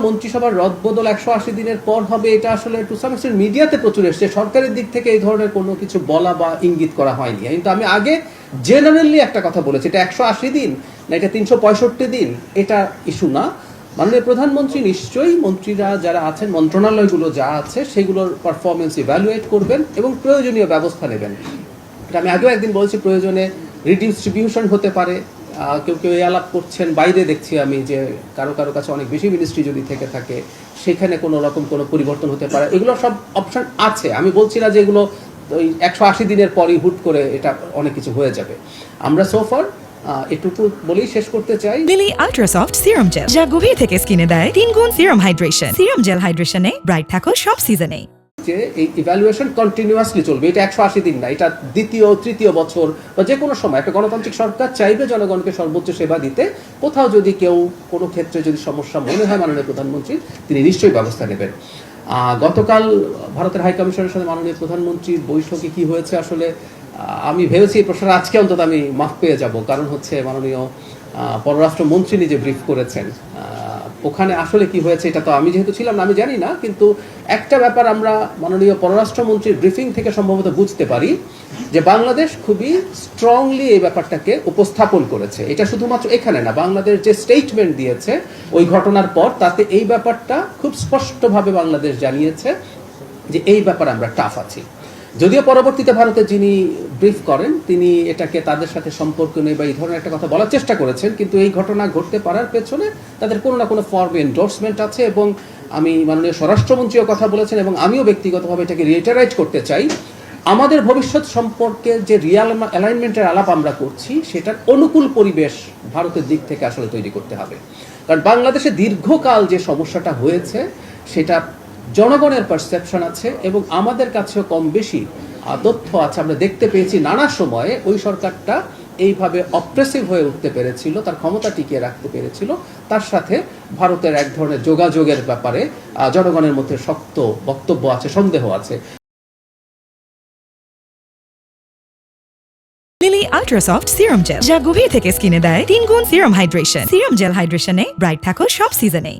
মন্ত্রিসভার রদবদল 180 দিনের পর হবে, এটা আসলে টু সাম এক্সটেন্ট মিডিয়াতে প্রচুর এসছে। সরকারের দিক থেকে এই ধরনের কোনো কিছু বলা বা ইঙ্গিত করা হয়নি। কিন্তু আমি আগে জেনারেলি একটা কথা বলেছি, এটা 180 দিন না এটা 365 দিন, এটা ইস্যু না। মাননীয় প্রধানমন্ত্রী নিশ্চয়ই মন্ত্রীরা যারা আছেন, মন্ত্রণালয়গুলো যা আছে সেগুলোর পারফরমেন্স ইভ্যালুয়েট করবেন এবং প্রয়োজনীয় ব্যবস্থা নেবেন। এটা আমি আগেও একদিন বলছি, প্রয়োজনে রিডিস্ট্রিবিউশন হতে পারে। কেউ কেউ এই আলাপ করছেন, বাইরে দেখছি আমি যে কারো কারো কাছে অনেক বেশি মিনিস্ট্রি যদি থেকে থাকে সেখানে কোনো রকম কোনো পরিবর্তন হতে পারে। এগুলো সব অপশন আছে। আমি বলছি না যে এগুলো ওই 180 দিনের পরই হুট করে এটা অনেক কিছু হয়ে যাবে। আমরা সোফার এটুকু বলেই শেষ করতে চাই। Lily ultra soft serum gel, যা গভীর থেকে স্কিনে দেয় 3 গুণ সিরাম হাইড্রেশন। সিরাম জেল হাইড্রেশনে ব্রাইট থাকো সব সিজনে। যে এই ইভ্যালুয়েশন কন্টিনিউয়াসলি চলবে, এটা 180 দিন না, এটা দ্বিতীয় তৃতীয় বছর বা যে কোনো সময় একটা গণতান্ত্রিক সরকার চাইবে জনগণকে সর্বোচ্চ সেবা দিতে। কোথাও যদি কেউ কোনো ক্ষেত্রে যদি সমস্যা মনে হয় মাননীয় প্রধানমন্ত্রী, তিনি নিশ্চয়ই ব্যবস্থা নেবেন। গতকাল ভারতের হাই কমিশনের সাথে মাননীয় প্রধানমন্ত্রীর বৈঠকে কি হয়েছে আসলে আমি ভেবেছি এই প্রশ্নটা আজকে অন্তত আমি মাফ পেয়ে যাব, কারণ হচ্ছে মাননীয় পররাষ্ট্রমন্ত্রী নিজে ব্রিফ করেছেন। ওখানে আসলে কি হয়েছে এটা তো আমি যেহেতু ছিলাম না, আমি জানি না, কিন্তু একটা ব্যাপার আমরা মাননীয় পররাষ্ট্রমন্ত্রীর ব্রিফিং থেকে সম্ভবত বুঝতে পারি যে বাংলাদেশ খুবই স্ট্রংলি এই ব্যাপারটাকে উপস্থাপন করেছে। এটা শুধুমাত্র এখানে না, বাংলাদেশ যে স্টেটমেন্ট দিয়েছে ওই ঘটনার পর, তাতে এই ব্যাপারটা খুব স্পষ্টভাবে বাংলাদেশ জানিয়েছে যে এই ব্যাপারে আমরা টাফ আছি। যদিও পরবর্তীতে ভারতে যিনি ব্রিফ করেন তিনি এটাকে তাদের সাথে সম্পর্ক নেই বা এই ধরনের একটা কথা বলার চেষ্টা করেছেন, কিন্তু এই ঘটনা ঘটতে পারার পেছনে তাদের কোনো না কোনো ফর্ম এন্ডোর্সমেন্ট আছে। এবং আমি মাননীয় স্বরাষ্ট্রমন্ত্রীও কথা বলেছেন এবং আমিও ব্যক্তিগতভাবে এটাকে রিইটারেট করতে চাই, আমাদের ভবিষ্যৎ সম্পর্কে যে রিয়াল অ্যালাইনমেন্টের আলাপ আমরা করছি সেটার অনুকূল পরিবেশ ভারতের দিক থেকে আসলে তৈরি করতে হবে। কারণ বাংলাদেশে দীর্ঘকাল যে সমস্যাটা হয়েছে সেটা জনগণের পারসেপশন আছে এবং আমাদের কাছেও কম বেশি তথ্য আছে। আমরা দেখতে পেয়েছি নানা সময়ে ওই সরকারটা এইভাবে অপ্রেসিভ হয়ে উঠতে পেরেছিল, তার ক্ষমতা টিকিয়ে রাখতে পেরেছিল। তার সাথে ভারতের এক ধরনের যোগাযোগের ব্যাপারে জনগণের মধ্যে শক্ত বক্তব্য আছে, সন্দেহ আছে। Lily ultra soft serum gel, যা গভীর থেকে স্কিনে দেয় 3 গুণ সিরাম হাইড্রেশন। সিরাম জেল হাইড্রেশনে ব্রাইট থাকো সব সিজনে।